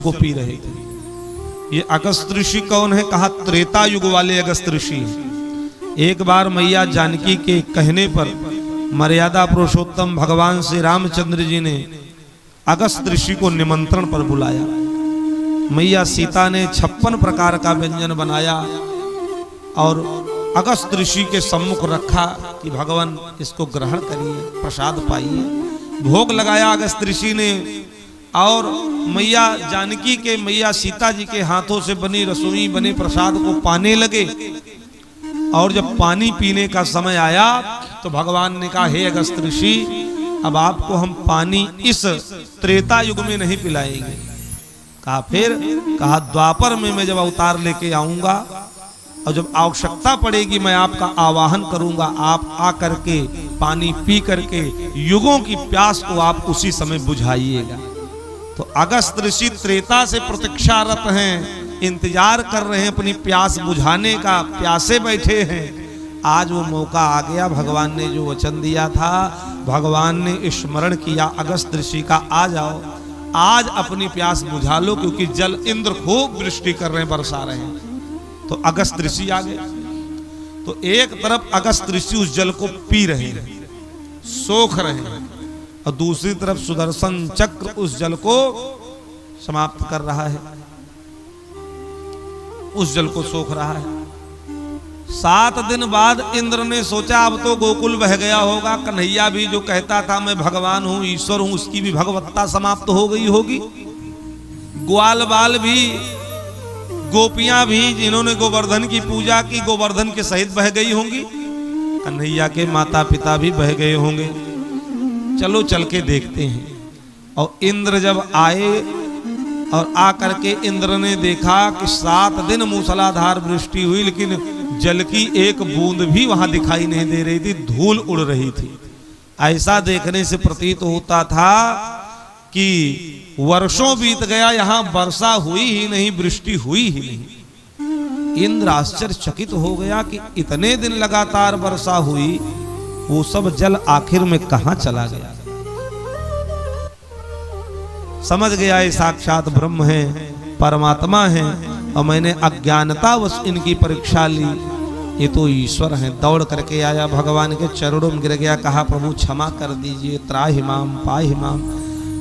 को पी रहे थे। ये अगस्त ऋषि कौन है? कहा त्रेता युग वाले अगस्त ऋषि। एक बार मैया जानकी के कहने पर मर्यादा पुरुषोत्तम भगवान श्री रामचंद्र जी ने अगस्त ऋषि को निमंत्रण पर बुलाया। मैया सीता ने 56 प्रकार का व्यंजन बनाया और अगस्त ऋषि के सम्मुख रखा कि भगवान इसको ग्रहण करिए, प्रसाद पाइए। भोग लगाया अगस्त ऋषि ने और मैया जानकी के, मैया सीता जी के हाथों से बनी रसोई बने प्रसाद को पाने लगे। और जब पानी पीने का समय आया तो भगवान ने कहा, हे अगस्त ऋषि, अब आपको हम पानी इस त्रेता युग में नहीं पिलाएंगे। कहा फिर? कहा द्वापर में मैं जब अवतार लेके आऊंगा और जब आवश्यकता पड़ेगी मैं आपका आवाहन करूंगा, आप आकर के पानी पी करके युगों की प्यास को आप उसी समय बुझाइएगा। तो अगस्त ऋषि त्रेता से प्रतीक्षारत हैं, इंतजार कर रहे हैं अपनी प्यास बुझाने का, प्यासे बैठे हैं। आज वो मौका आ गया। भगवान ने जो वचन दिया था, भगवान ने स्मरण किया अगस्त ऋषि का, आ जाओ आज अपनी प्यास बुझा लो, क्योंकि जल इंद्र खूब वृष्टि कर रहे हैं, बरसा रहे हैं। तो अगस्त ऋषि आ गए। तो एक तरफ अगस्त ऋषि उस जल को पी रहे हैं, सोख रहे हैं, और दूसरी तरफ सुदर्शन चक्र उस जल को समाप्त कर रहा है, उस जल को सोख रहा है। 7 दिन बाद इंद्र ने सोचा अब तो गोकुल बह गया होगा, कन्हैया भी जो कहता था मैं भगवान हूं, ईश्वर हूं, उसकी भी भगवत्ता समाप्त हो गई होगी। ग्वाल बाल भी, गोपियां भी जिन्होंने गोवर्धन की पूजा की, गोवर्धन के सहित बह गई होंगी। कन्हैया के माता पिता भी बह गए होंगे। चलो चल के देखते हैं। और इंद्र जब आए और आकर के इंद्र ने देखा कि 7 दिन मूसलाधार वृष्टि हुई, लेकिन जल की एक बूंद भी वहां दिखाई नहीं दे रही थी, धूल उड़ रही थी। ऐसा देखने से प्रतीत होता था कि वर्षों बीत गया, यहां वर्षा हुई ही नहीं, वृष्टि हुई ही नहीं। इंद्र आश्चर्यचकित हो गया कि इतने दिन लगातार वर्षा हुई, वो सब जल आखिर में कहां चला गया। समझ गया ये साक्षात ब्रह्म है, परमात्मा है, और मैंने अज्ञानतावश इनकी परीक्षा ली, ये तो ईश्वर हैं। दौड़ करके आया, भगवान के चरणों में गिर गया, कहा प्रभु क्षमा कर दीजिए, त्राहि माम पाहि माम,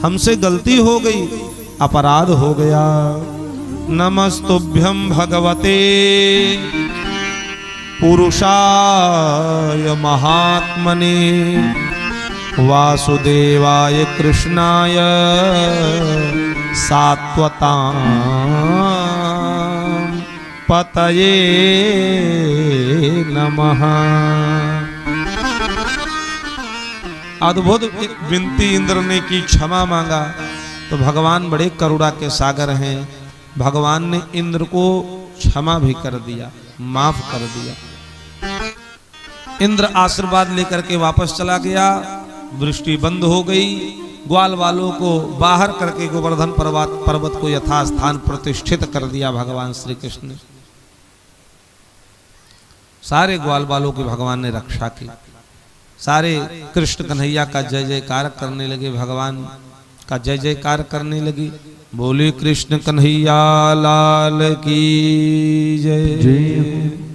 हमसे गलती हो गई, अपराध हो गया। नमस्तुभ्यं भगवते पुरुषाय महात्मने वासुदेवाय कृष्णाय सात्वतां पतये नमः। अद्भुत विनती इंद्र ने की, क्षमा मांगा। तो भगवान बड़े करुणा के सागर हैं, भगवान ने इंद्र को क्षमा भी कर दिया, माफ कर दिया। इंद्र आशीर्वाद लेकर के वापस चला गया, वृष्टि बंद हो गई। ग्वाल वालों को बाहर करके गोवर्धन पर्वत को यथास्थान प्रतिष्ठित कर दिया भगवान श्री कृष्ण ने। सारे ग्वाल वालों की भगवान ने रक्षा की। सारे कृष्ण कन्हैया का जय जयकार करने लगे, भगवान का जय जयकार करने लगी। बोले कृष्ण कन्हैया लाल की जय।